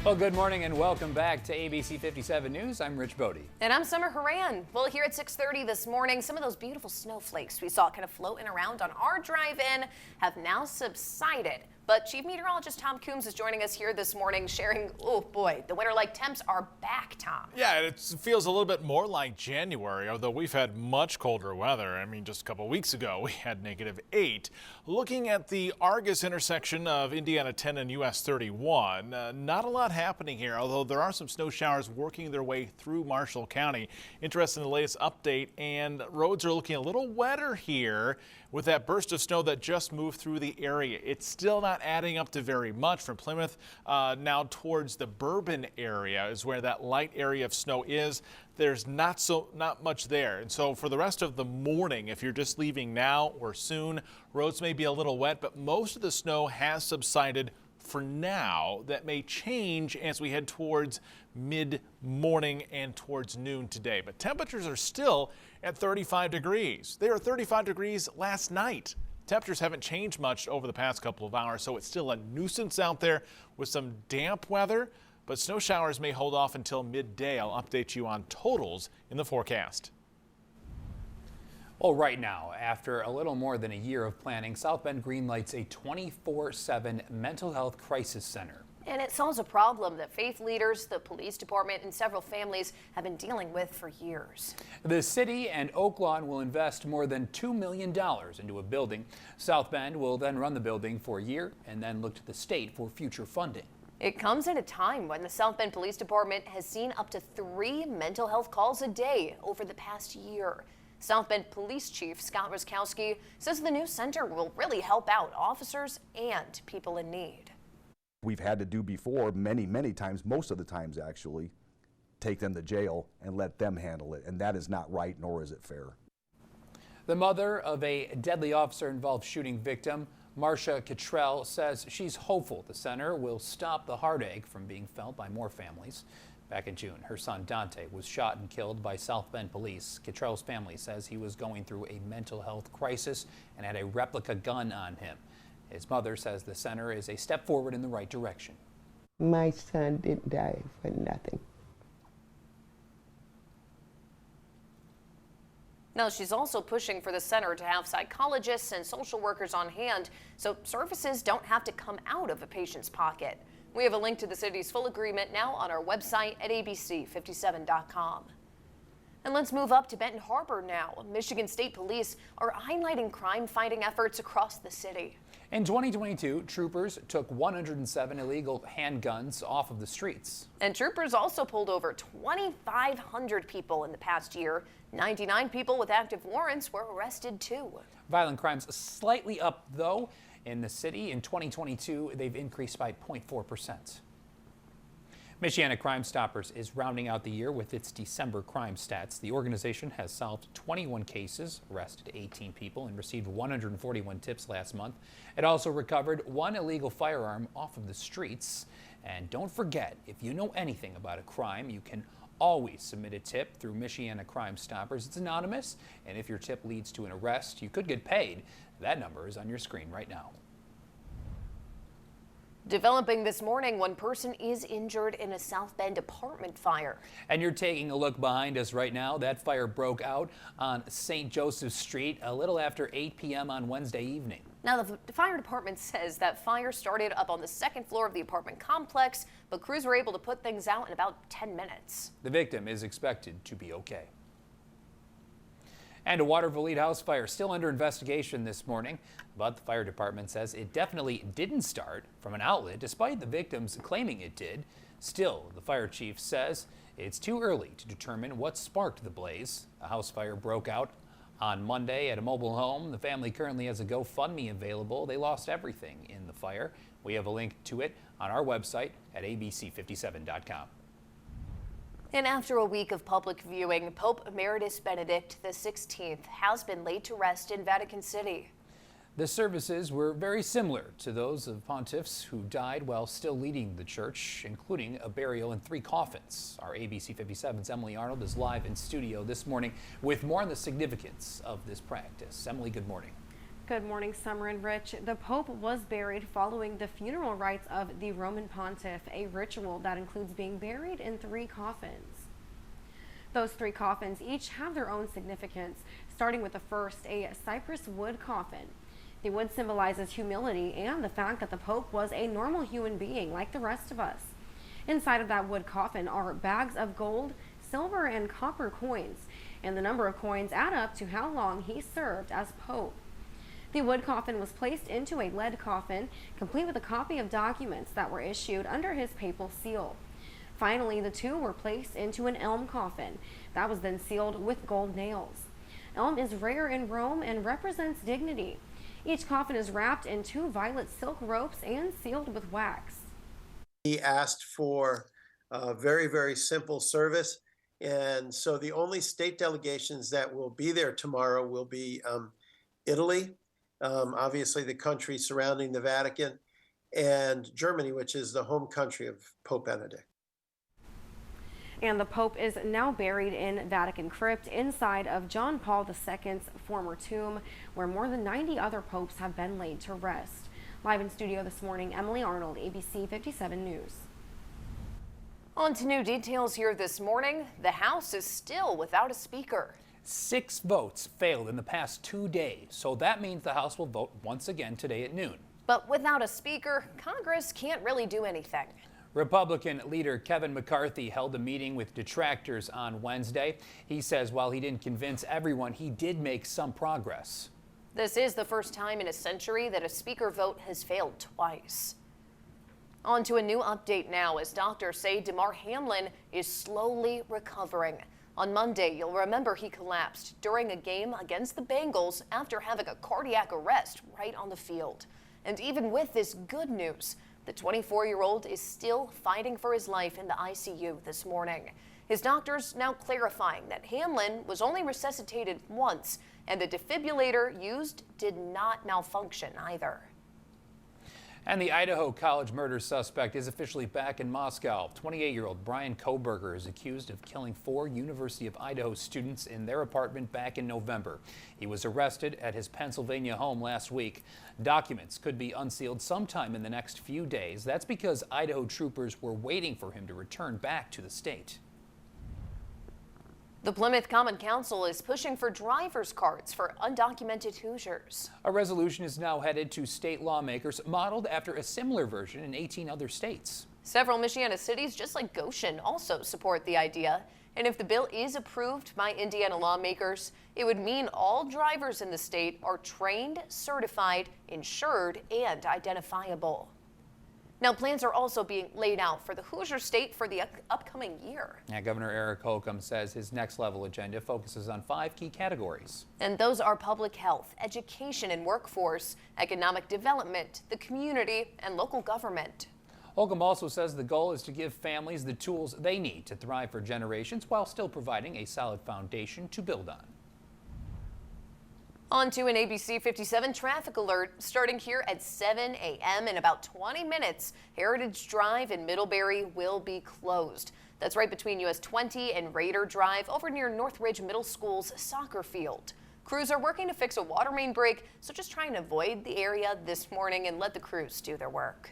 Well, good morning and welcome back to ABC 57 News. I'm Rich Bodee. And I'm Summer Haran. Well, here at 6:30 this morning, some of those beautiful snowflakes we saw kind of floating around on our drive-in have now subsided. But Chief Meteorologist Tom Coombs is joining us here this morning sharing, oh boy, the winter-like temps are back, Tom. Yeah, it feels a little bit more like January, although we've had much colder weather. I mean, just a couple weeks ago, we had -8. Looking at the Argus intersection of Indiana 10 and US 31, not a lot happening here, although there are some snow showers working their way through Marshall County. Interested in the latest update, and roads are looking a little wetter here with that burst of snow that just moved through the area. It's still not adding up to very much. From Plymouth now towards the Bourbon area is where that light area of snow is. There's not much there. And so for the rest of the morning, if you're just leaving now or soon, roads may be a little wet, but most of the snow has subsided for now. That may change as we head towards mid-morning and towards noon today. But temperatures are still at 35 degrees. They were 35 degrees last night. Temperatures haven't changed much over the past couple of hours, so it's still a nuisance out there with some damp weather, but snow showers may hold off until midday. I'll update you on totals in the forecast. Well, right now, after a little more than a year of planning, South Bend greenlights a 24/7 mental health crisis center. And it solves a problem that faith leaders, the police department, and several families have been dealing with for years. The city and Oaklawn will invest more than $2 million into a building. South Bend will then run the building for a year and then look to the state for future funding. It comes at a time when the South Bend Police Department has seen up to 3 mental health calls a day over the past year. South Bend Police Chief Scott Ruskowski says the new center will really help out officers and people in need. We've had to do before many times, most of the times actually, take them to jail and let them handle it. And that is not right, nor is it fair. The mother of a deadly officer-involved shooting victim, Marcia Cottrell, says she's hopeful the center will stop the heartache from being felt by more families. Back in June, her son Dante was shot and killed by South Bend police. Cottrell's family says he was going through a mental health crisis and had a replica gun on him. His mother says the center is a step forward in the right direction. My son didn't die for nothing. Now, she's also pushing for the center to have psychologists and social workers on hand so services don't have to come out of a patient's pocket. We have a link to the city's full agreement now on our website at ABC57.com. And let's move up to Benton Harbor now. Michigan State Police are highlighting crime-fighting efforts across the city. In 2022, troopers took 107 illegal handguns off of the streets. And troopers also pulled over 2,500 people in the past year. 99 people with active warrants were arrested too. Violent crimes slightly up, though. In the city in 2022, they've increased by 0.4%. Michiana Crime Stoppers is rounding out the year with its December crime stats. The organization has solved 21 cases, arrested 18 people, and received 141 tips last month. It also recovered 1 illegal firearm off of the streets. And don't forget, if you know anything about a crime, you can always submit a tip through Michiana Crime Stoppers. It's anonymous, and if your tip leads to an arrest, you could get paid. That number is on your screen right now. Developing this morning, one person is injured in a South Bend apartment fire. And you're taking a look behind us right now. That fire broke out on St. Joseph Street a little after 8 p.m. on Wednesday evening. Now, the fire department says that fire started up on the second floor of the apartment complex, but crews were able to put things out in about 10 minutes. The victim is expected to be okay. And a Waterville Lead house fire still under investigation this morning, but the fire department says it definitely didn't start from an outlet, despite the victims claiming it did. Still, the fire chief says it's too early to determine what sparked the blaze. A house fire broke out on Monday at a mobile home. The family currently has a GoFundMe available. They lost everything in the fire. We have a link to it on our website at ABC57.com. And after a week of public viewing, Pope Emeritus Benedict XVI has been laid to rest in Vatican City. The services were very similar to those of pontiffs who died while still leading the church, including a burial in 3 coffins. Our ABC 57's Emily Arnold is live in studio this morning with more on the significance of this practice. Emily, good morning. Good morning, Summer and Rich. The Pope was buried following the funeral rites of the Roman Pontiff, a ritual that includes being buried in 3 coffins. Those 3 coffins each have their own significance, starting with the first, a cypress wood coffin. The wood symbolizes humility and the fact that the Pope was a normal human being like the rest of us. Inside of that wood coffin are bags of gold, silver, and copper coins, and the number of coins add up to how long he served as Pope. The wood coffin was placed into a lead coffin, complete with a copy of documents that were issued under his papal seal. Finally, the 2 were placed into an elm coffin that was then sealed with gold nails. Elm is rare in Rome and represents dignity. Each coffin is wrapped in 2 violet silk ropes and sealed with wax. He asked for a very, very simple service, and so the only state delegations that will be there tomorrow will be Italy, obviously the country surrounding the Vatican, and Germany, which is the home country of Pope Benedict. And the Pope is now buried in Vatican Crypt inside of John Paul II's former tomb, where more than 90 other popes have been laid to rest. Live in studio this morning, Emily Arnold, ABC 57 News. On to new details here this morning. The House is still without a speaker. 6 votes failed in the past 2 days, so that means the House will vote once again today at noon. But without a speaker, Congress can't really do anything. Republican leader Kevin McCarthy held a meeting with detractors on Wednesday. He says while he didn't convince everyone, he did make some progress. This is the first time in a century that a speaker vote has failed twice. On to a new update now, as doctors say DeMar Hamlin is slowly recovering. On Monday, you'll remember he collapsed during a game against the Bengals after having a cardiac arrest right on the field. And even with this good news, the 24-year-old is still fighting for his life in the ICU this morning. His doctors now clarifying that Hamlin was only resuscitated once, and the defibrillator used did not malfunction either. And the Idaho College murder suspect is officially back in Moscow. 28-year-old Brian Koberger is accused of killing 4 University of Idaho students in their apartment back in November. He was arrested at his Pennsylvania home last week. Documents could be unsealed sometime in the next few days. That's because Idaho troopers were waiting for him to return back to the state. The Plymouth Common Council is pushing for driver's cards for undocumented Hoosiers. A resolution is now headed to state lawmakers, modeled after a similar version in 18 other states. Several Michiana cities, just like Goshen, also support the idea. And if the bill is approved by Indiana lawmakers, it would mean all drivers in the state are trained, certified, insured, and identifiable. Now, plans are also being laid out for the Hoosier State for the upcoming year. Yeah, Governor Eric Holcomb says his next level agenda focuses on 5 key categories. And those are public health, education and workforce, economic development, the community, and local government. Holcomb also says the goal is to give families the tools they need to thrive for generations while still providing a solid foundation to build on. On to an ABC 57 traffic alert starting here at 7 a.m. In about 20 minutes. Heritage Drive in Middlebury will be closed. That's right between US 20 and Raider Drive over near Northridge Middle School's soccer field. Crews are working to fix a water main break, so just try and avoid the area this morning and let the crews do their work.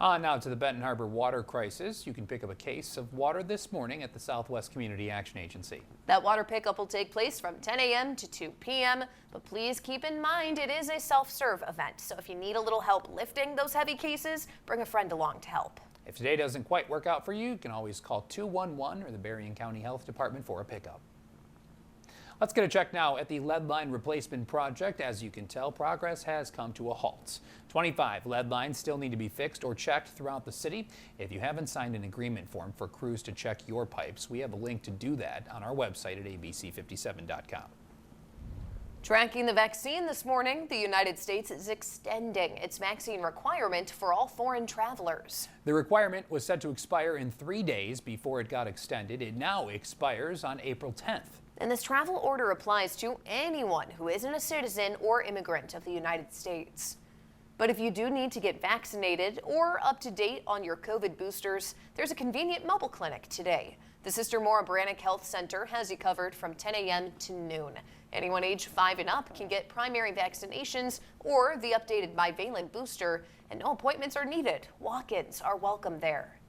On now to the Benton Harbor water crisis. You can pick up a case of water this morning at the Southwest Community Action Agency. That water pickup will take place from 10 a.m. to 2 p.m. But please keep in mind it is a self-serve event. So if you need a little help lifting those heavy cases, bring a friend along to help. If today doesn't quite work out for you, you can always call 211 or the Berrien County Health Department for a pickup. Let's get a check now at the lead line replacement project. As you can tell, progress has come to a halt. 25 lead lines still need to be fixed or checked throughout the city. If you haven't signed an agreement form for crews to check your pipes, we have a link to do that on our website at abc57.com. Tracking the vaccine this morning, the United States is extending its vaccine requirement for all foreign travelers. The requirement was set to expire in 3 days before it got extended. It now expires on April 10th. And this travel order applies to anyone who isn't a citizen or immigrant of the United States. But if you do need to get vaccinated or up to date on your COVID boosters, there's a convenient mobile clinic today. The Sister Mora Brannick Health Center has you covered from 10 a.m. to noon. Anyone age 5 and up can get primary vaccinations or the updated bivalent booster, and no appointments are needed. Walk-ins are welcome there.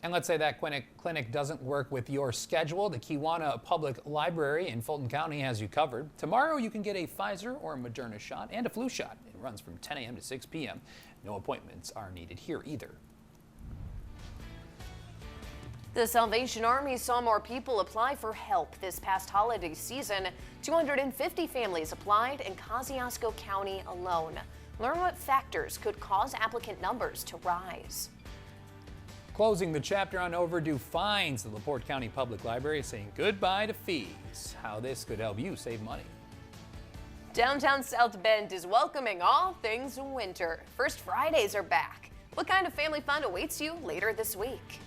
And let's say that clinic doesn't work with your schedule. The Kewanna Public Library in Fulton County has you covered. Tomorrow you can get a Pfizer or a Moderna shot and a flu shot. It runs from 10 a.m. to 6 p.m. No appointments are needed here either. The Salvation Army saw more people apply for help this past holiday season. 250 families applied in Kosciuszko County alone. Learn what factors could cause applicant numbers to rise. Closing the chapter on overdue fines, the LaPorte County Public Library is saying goodbye to fees. How this could help you save money. Downtown South Bend is welcoming all things winter. First Fridays are back. What kind of family fun awaits you later this week?